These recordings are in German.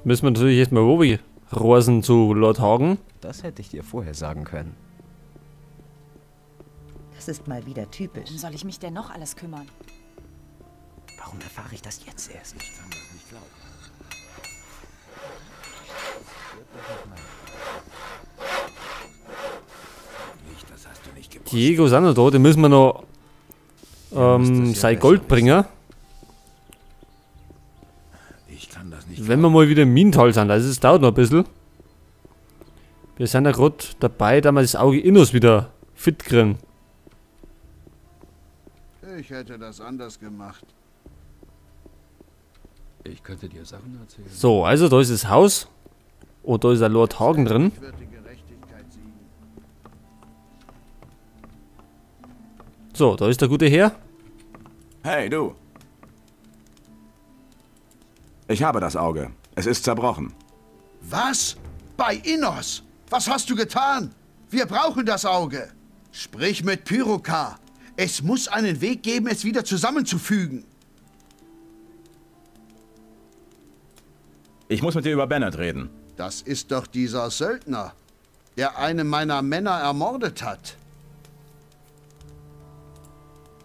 müssen wir natürlich erstmal rosen zu Lord Hagen. Das hätte ich dir vorher sagen können. Das ist mal wieder typisch. Worum soll ich mich denn noch alles kümmern? Warum erfahre ich das jetzt erst? Ich kann das nicht glauben. Das hast du nicht gewusst. Diego ist auch noch da, den müssen wir noch sein Gold bringen. Ich kann das nicht. Wenn wir mal wieder im Minental sind, also es dauert noch ein bisschen. Wir sind ja gerade dabei, da wir das Auge Innos wieder fit kriegen. Ich hätte das anders gemacht. Ich könnte dir Sachen erzählen. So, also da ist das Haus. Und da ist der Lord Hagen drin. Wird die Gerechtigkeit siegen. So, da ist der gute Herr. Hey, du. Ich habe das Auge. Es ist zerbrochen. Was? Bei Innos? Was hast du getan? Wir brauchen das Auge. Sprich mit Pyrokar. Es muss einen Weg geben, es wieder zusammenzufügen. Ich muss mit dir über Bennett reden. Das ist doch dieser Söldner, der einen meiner Männer ermordet hat.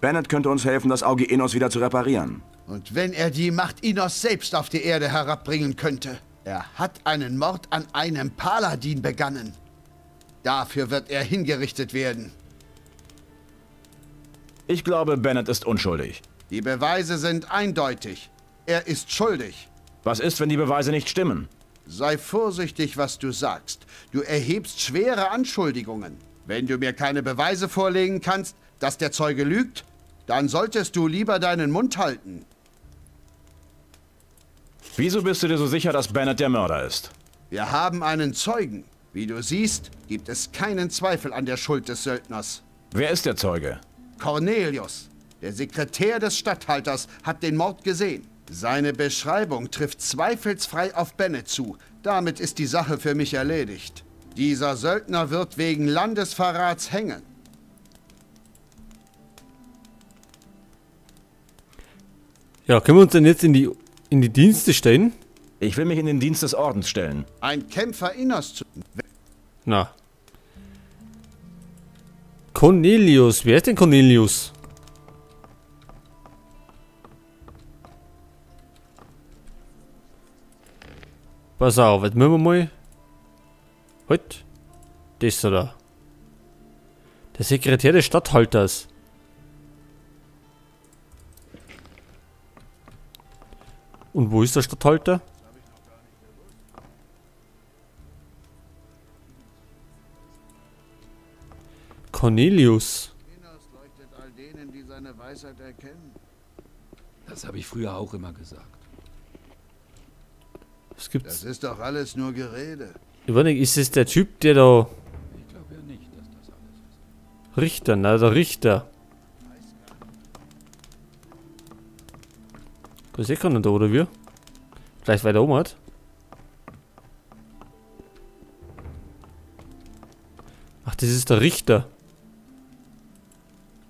Bennett könnte uns helfen, das Auge Innos wieder zu reparieren. Und wenn er die Macht Innos selbst auf die Erde herabbringen könnte. Er hat einen Mord an einem Paladin begangen. Dafür wird er hingerichtet werden. Ich glaube, Bennett ist unschuldig. Die Beweise sind eindeutig. Er ist schuldig. Was ist, wenn die Beweise nicht stimmen? Sei vorsichtig, was du sagst. Du erhebst schwere Anschuldigungen. Wenn du mir keine Beweise vorlegen kannst, dass der Zeuge lügt, dann solltest du lieber deinen Mund halten. Wieso bist du dir so sicher, dass Bennett der Mörder ist? Wir haben einen Zeugen. Wie du siehst, gibt es keinen Zweifel an der Schuld des Söldners. Wer ist der Zeuge? Cornelius, der Sekretär des Statthalters, hat den Mord gesehen. Seine Beschreibung trifft zweifelsfrei auf Bennett zu. Damit ist die Sache für mich erledigt. Dieser Söldner wird wegen Landesverrats hängen. Ja, können wir uns denn jetzt in die Dienste stellen? Ich will mich in den Dienst des Ordens stellen. Ein Kämpfer Innos zu... Na. Cornelius, wer ist denn Cornelius? Pass auf, jetzt müssen wir mal... Halt. Das da. Der Sekretär des Statthalters. Und wo ist der Statthalter? Cornelius. Innos leuchtet all denen, die seine Weisheit erkennen. Das habe ich früher auch immer gesagt. Was gibt's? Das ist doch alles nur Gerede. Ich weiß nicht, ist es der Typ, der da... Ich glaube ja nicht, dass das alles ist. Richter, na der Richter. Da ist eh keiner da, oder wie? Vielleicht weiter oben hat. Ach, das ist der Richter.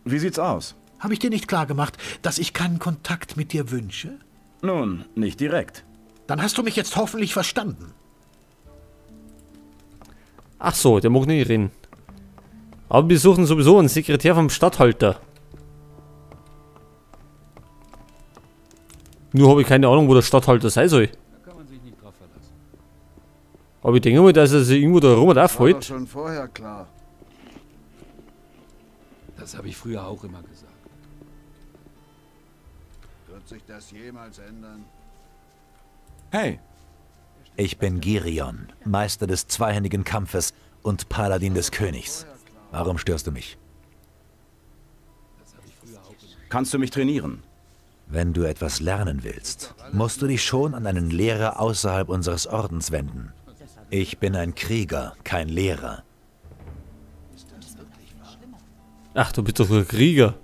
Wie sieht's aus? Habe ich dir nicht klar gemacht, dass ich keinen Kontakt mit dir wünsche? Nun, nicht direkt. Dann hast du mich jetzt hoffentlich verstanden. Ach so, der mag nicht reden. Aber wir suchen sowieso einen Sekretär vom Statthalter. Nur habe ich keine Ahnung, wo der Statthalter sein soll. Da kann man sich nicht drauf verlassen. Aber ich denke mal, dass er sich irgendwo da rum War doch aufhält. schon vorher klar. Das habe ich früher auch immer gesagt. Wird sich das jemals ändern? Hey, Ich bin Girion, Meister des zweihändigen Kampfes und Paladin des Königs. Warum störst du mich? kannst du mich trainieren? Wenn du etwas lernen willst, musst du dich schon an einen Lehrer außerhalb unseres Ordens wenden. Ich bin ein Krieger, kein Lehrer. Ach, du bist doch ein Krieger.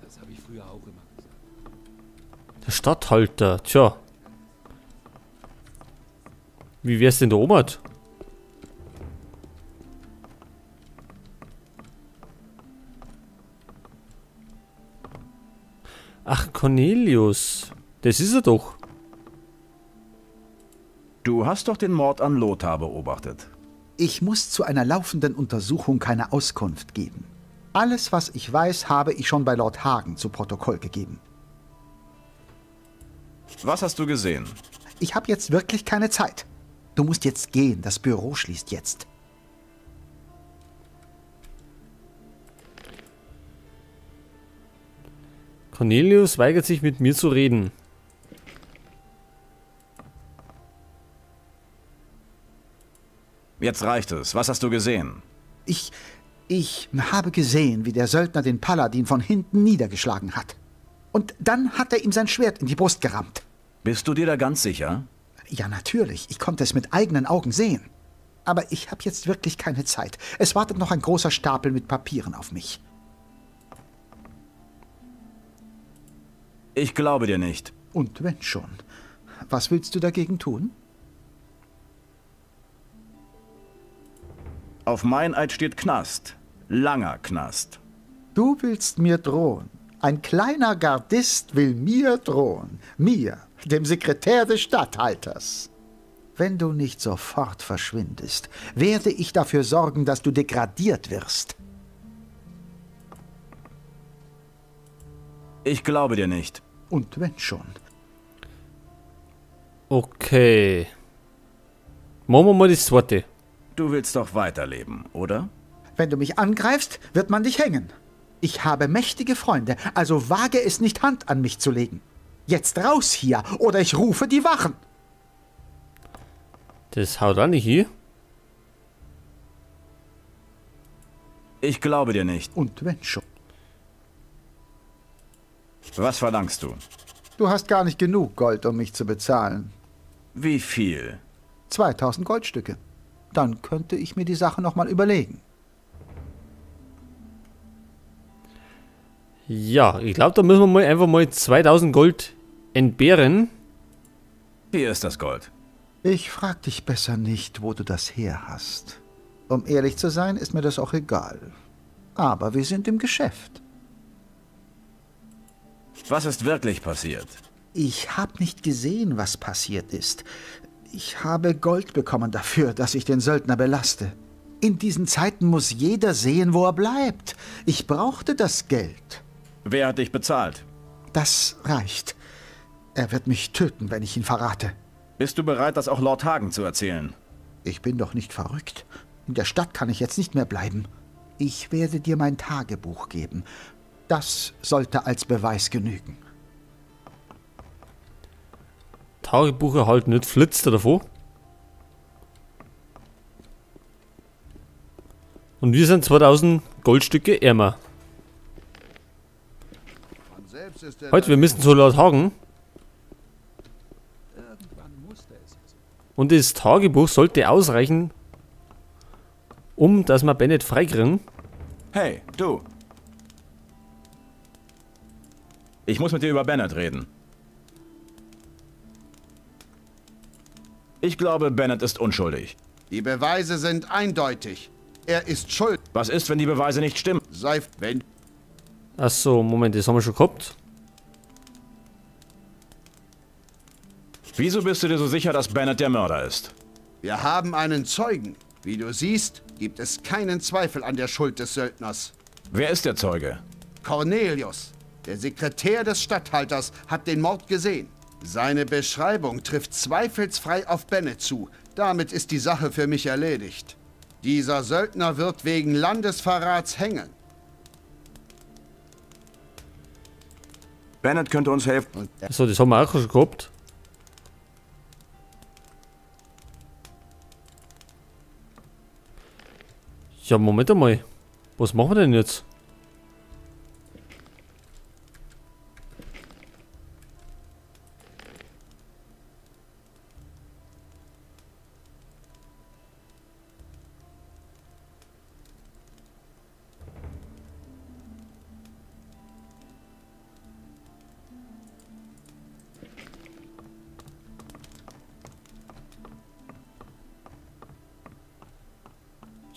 Das habe ich früher auch immer gesagt. Der Statthalter, tja. Wie wär's denn da oben? Ach, Cornelius. Das ist er doch. Du hast doch den Mord an Lothar beobachtet. Ich muss zu einer laufenden Untersuchung keine Auskunft geben. Alles, was ich weiß, habe ich schon bei Lord Hagen zu Protokoll gegeben. Was hast du gesehen? Ich habe jetzt wirklich keine Zeit. Du musst jetzt gehen, das Büro schließt jetzt. Cornelius weigert sich, mit mir zu reden. Jetzt reicht es. Was hast du gesehen? Ich habe gesehen, wie der Söldner den Paladin von hinten niedergeschlagen hat. Und dann hat er ihm sein Schwert in die Brust gerammt. Bist du dir da ganz sicher? Ja, natürlich. Ich konnte es mit eigenen Augen sehen. Aber ich habe jetzt wirklich keine Zeit. Es wartet noch ein großer Stapel mit Papieren auf mich. Ich glaube dir nicht. Und wenn schon. Was willst du dagegen tun? Auf mein Eid steht Knast. Langer Knast. Du willst mir drohen. Ein kleiner Gardist will mir drohen. Mir, dem Sekretär des Statthalters. Wenn du nicht sofort verschwindest, werde ich dafür sorgen, dass du degradiert wirst. Ich glaube dir nicht. Und wenn schon. Okay. Machen wir mal das zweite. Du willst doch weiterleben, oder? Wenn du mich angreifst, wird man dich hängen. Ich habe mächtige Freunde, also wage es nicht, Hand an mich zu legen. Jetzt raus hier, oder ich rufe die Wachen. Das haut auch nicht hier. Ich glaube dir nicht. Und wenn schon. Was verlangst du? Du hast gar nicht genug Gold, um mich zu bezahlen. Wie viel? 2000 Goldstücke. Dann könnte ich mir die Sache nochmal überlegen. Ja, ich glaube, da müssen wir mal einfach mal 2000 Gold entbehren. Hier ist das Gold. Ich frag dich besser nicht, wo du das her hast. Um ehrlich zu sein, ist mir das auch egal. Aber wir sind im Geschäft. Was ist wirklich passiert? Ich habe nicht gesehen, was passiert ist. Ich habe Gold bekommen dafür, dass ich den Söldner belaste. In diesen Zeiten muss jeder sehen, wo er bleibt. Ich brauchte das Geld. Wer hat dich bezahlt? Das reicht. Er wird mich töten, wenn ich ihn verrate. Bist du bereit, das auch Lord Hagen zu erzählen? Ich bin doch nicht verrückt. In der Stadt kann ich jetzt nicht mehr bleiben. Ich werde dir mein Tagebuch geben. Das sollte als Beweis genügen. Tagebuch erhalten, nicht flitzt er davor. Und wir sind 2000 Goldstücke ärmer. Von selbst ist er Heute, wir müssen zu Lord Hagen. Irgendwann musste es ja so. Und das Tagebuch sollte ausreichen, um dass wir Bennett freikriegen. Hey, du. Ich muss mit dir über Bennett reden. Ich glaube, Bennett ist unschuldig. Die Beweise sind eindeutig. Er ist schuld. Was ist, wenn die Beweise nicht stimmen? Sei, wenn Achso, Moment, das haben wir schon gehabt. Wieso bist du dir so sicher, dass Bennett der Mörder ist? wir haben einen Zeugen. Wie du siehst, gibt es keinen Zweifel an der Schuld des Söldners. Wer ist der Zeuge? Cornelius, der Sekretär des Statthalters, hat den Mord gesehen. Seine Beschreibung trifft zweifelsfrei auf Bennett zu. Damit ist die Sache für mich erledigt. Dieser Söldner wird wegen Landesverrats hängen. Bennett könnte uns helfen. So, das haben wir auch schon gehabt. Ja, Moment einmal. Was machen wir denn jetzt?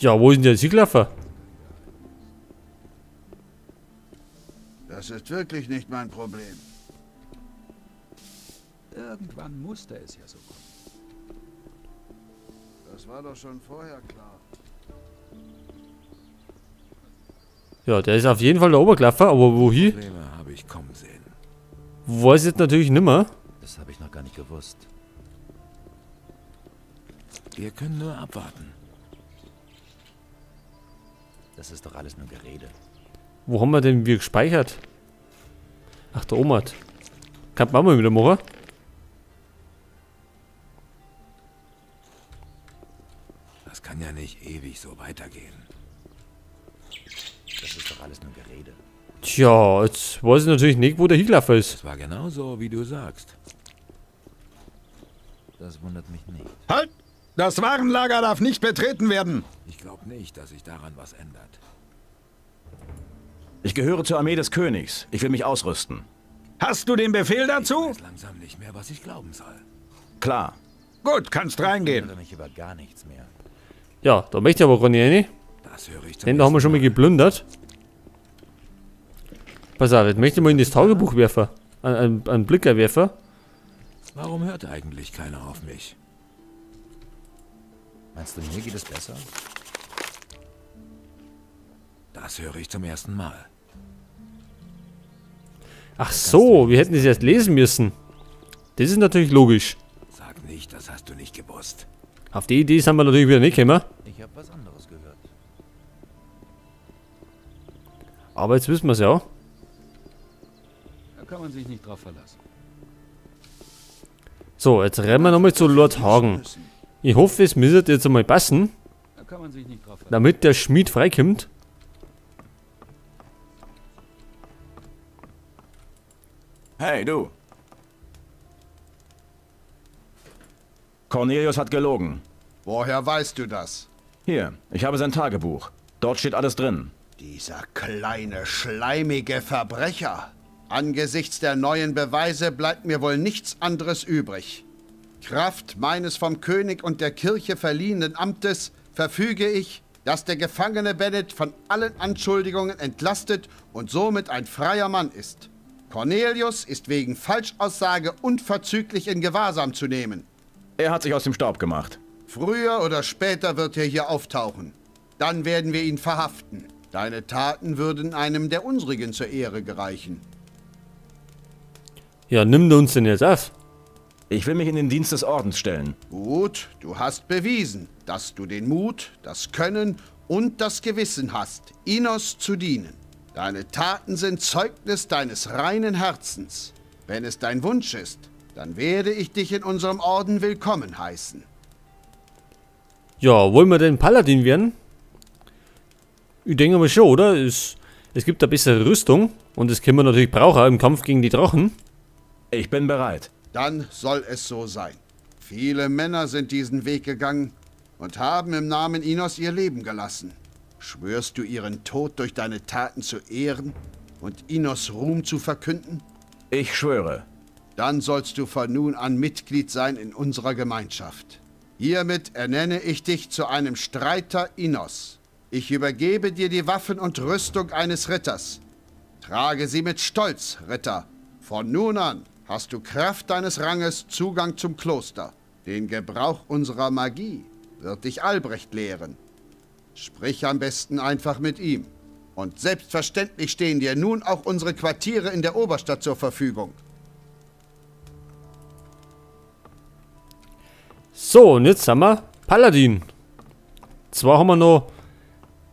Ja, wo ist denn der Siegläufer? Das ist wirklich nicht mein Problem. Irgendwann musste es ja so kommen. Das war doch schon vorher klar. Ja, der ist auf jeden Fall der Oberklaffer, aber wohin? Probleme habe ich kommen sehen. Weiß jetzt natürlich nimmer. Das habe ich noch gar nicht gewusst. Wir können nur abwarten. Das ist doch alles nur Gerede. Wo haben wir denn wir gespeichert? Ach, der Omat. Kann man mal wieder machen? Das kann ja nicht ewig so weitergehen. Das ist doch alles nur Gerede. Tja, jetzt weiß ich natürlich nicht, wo der Hinklaffer ist. Es war genau so, wie du sagst. Das wundert mich nicht. Halt! Das Warenlager darf nicht betreten werden. Ich glaube nicht, dass sich daran was ändert. Ich gehöre zur Armee des Königs. Ich will mich ausrüsten. Hast du den Befehl Ich dazu? weiß langsam nicht mehr, was ich glauben soll. Klar. Gut, kannst Ich reingehen. wundere mich über gar nichts mehr. Ja, da möchte ich aber gar nicht rein. Das höre ich zum Den da haben wir schon mal ersten geplündert. Pass auf, jetzt möchte ich mal in das Tagebuch werfen. Einen Blicker werfen. Warum hört eigentlich keiner auf mich? Meinst du, mir geht es besser? Das höre ich zum ersten Mal. Ach so, wir hätten das erst lesen müssen. Das ist natürlich logisch. Sag nicht, das hast du nicht gewusst. Auf die Idee sind wir natürlich wieder nicht gekommen. Ich habe was anderes gehört. Aber jetzt wissen wir es ja. Da kann man sich nicht drauf verlassen. So, jetzt rennen wir nochmal zu Lord Hagen. Ich hoffe, es müsste jetzt einmal passen, Da kann man sich nicht drauf verlassen. damit der Schmied freikommt. Hey, du. Cornelius hat gelogen. Woher weißt du das? Hier, ich habe sein Tagebuch. Dort steht alles drin. Dieser kleine, schleimige Verbrecher. Angesichts der neuen Beweise bleibt mir wohl nichts anderes übrig. Kraft meines vom König und der Kirche verliehenen Amtes verfüge ich, dass der Gefangene Bennet von allen Anschuldigungen entlastet und somit ein freier Mann ist. Cornelius ist wegen Falschaussage unverzüglich in Gewahrsam zu nehmen. Er hat sich aus dem Staub gemacht. Früher oder später wird er hier auftauchen. Dann werden wir ihn verhaften. Deine Taten würden einem der unsrigen zur Ehre gereichen. Ja, nimm uns denn jetzt auf. Ich will mich in den Dienst des Ordens stellen. Gut, du hast bewiesen, dass du den Mut, das Können und das Gewissen hast, Innos zu dienen. Deine Taten sind Zeugnis deines reinen Herzens. Wenn es dein Wunsch ist, dann werde ich dich in unserem Orden willkommen heißen. Ja, wollen wir denn Paladin werden? Ich denke mal schon, oder? Es gibt eine bessere Rüstung und das können wir natürlich brauchen im Kampf gegen die Drachen. Ich bin bereit. Dann soll es so sein. Viele Männer sind diesen Weg gegangen und haben im Namen Innos ihr Leben gelassen. Schwörst du ihren Tod durch deine Taten zu ehren und Innos Ruhm zu verkünden? Ich schwöre. Dann sollst du von nun an Mitglied sein in unserer Gemeinschaft. Hiermit ernenne ich dich zu einem Streiter Innos. Ich übergebe dir die Waffen und Rüstung eines Ritters. Trage sie mit Stolz, Ritter. Von nun an hast du Kraft deines Ranges Zugang zum Kloster. Den Gebrauch unserer Magie wird dich Albrecht lehren. Sprich am besten einfach mit ihm. Und selbstverständlich stehen dir nun auch unsere Quartiere in der Oberstadt zur Verfügung. So, und jetzt haben wir Paladin. Zwar haben wir noch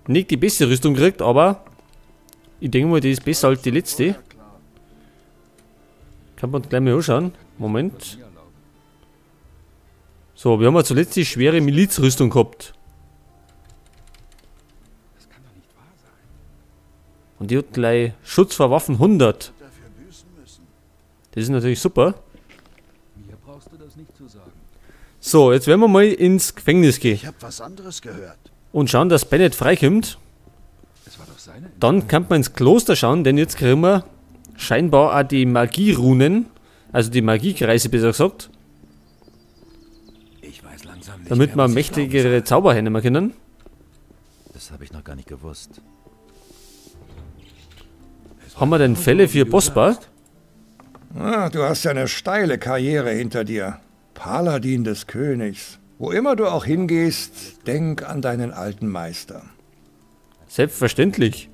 nicht die beste Rüstung gekriegt, aber ich denke mal, die ist besser als die letzte. Kann man gleich mal anschauen. Moment. So, wir haben ja zuletzt die schwere Milizrüstung gehabt. Das kann doch nicht wahr sein. Und die hat gleich Schutz vor Waffen 100. Das ist natürlich super. Mir brauchst du das nicht zu sagen. So, jetzt werden wir mal ins Gefängnis gehen Ich habe was anderes gehört. und schauen, dass Bennet freikommt. Es war doch seine. Dann kann man ins Kloster schauen, denn jetzt kriegen wir scheinbar auch die Magierunen, also die Magiekreise besser gesagt, Ich weiß langsam nicht damit mehr, wir was ich glauben mächtigere soll. Zauberhände machen können. Das habe ich noch gar nicht gewusst. Haben wir denn Fälle für Bossbar? Ah, du hast ja eine steile Karriere hinter dir. Paladin des Königs. Wo immer du auch hingehst, denk an deinen alten Meister. Selbstverständlich.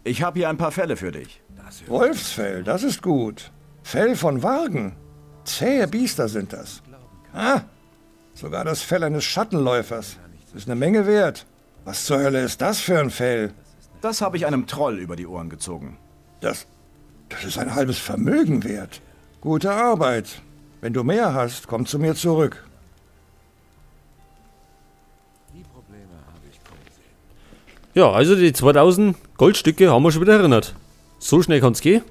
Ich habe hier ein paar Fälle für dich. Wolfsfell, das ist gut. Fell von Wagen. Zähe Biester sind das. Ah, sogar das Fell eines Schattenläufers. Ist eine Menge wert. Was zur Hölle ist das für ein Fell? Das habe ich einem Troll über die Ohren gezogen. Das ist ein halbes Vermögen wert. Gute Arbeit. Wenn du mehr hast, komm zu mir zurück. Ja, also die 2000 Goldstücke haben wir schon wieder erinnert. So schnell kann es gehen.